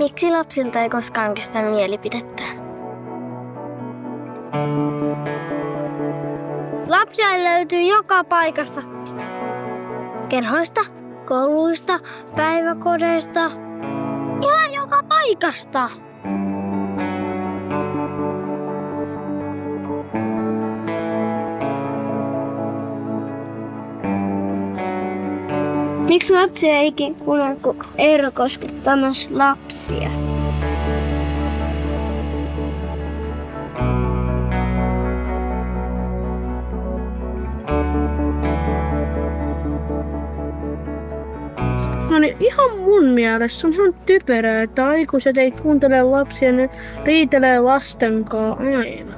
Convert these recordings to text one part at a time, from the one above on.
Miksi lapsilta ei koskaan kysytä mielipidettä? Lapsia löytyy joka paikasta. Kerhoista, kouluista, päiväkodeista. Ihan joka paikasta. Miksi lapsia ei ikinä kuunnella, kun Eero koskettaa myös lapsia? No niin, ihan mun mielestä se on ihan typerää, että aikuiset ei kuuntele lapsia, ne riitelee lastenkaan aina.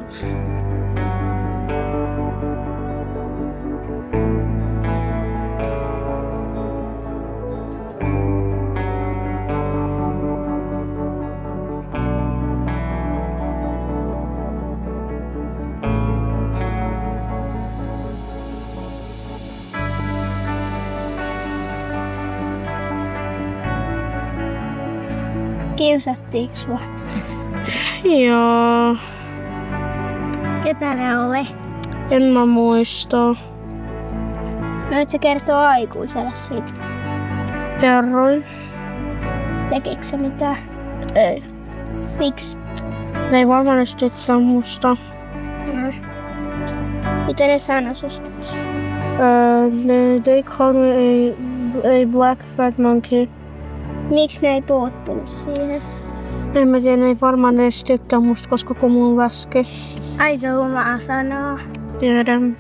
Kiusattiinko sua? Joo, Ketä ne oli? en mä muista. Voit sä kertoa aikuiselle siitä? Kerroin. Tekikö se mitään? Ei. Miksi? Ne ei varmaan edes tykkää musta. Mitä ne sanoi susta? They call me a black fat monkey. Miksi ne ei puuttunut siihen? En mä tiedä, ne ei varmaan edes tykkää musta, koska kun mun laski. Aika rumaa sanoa. Tiedän.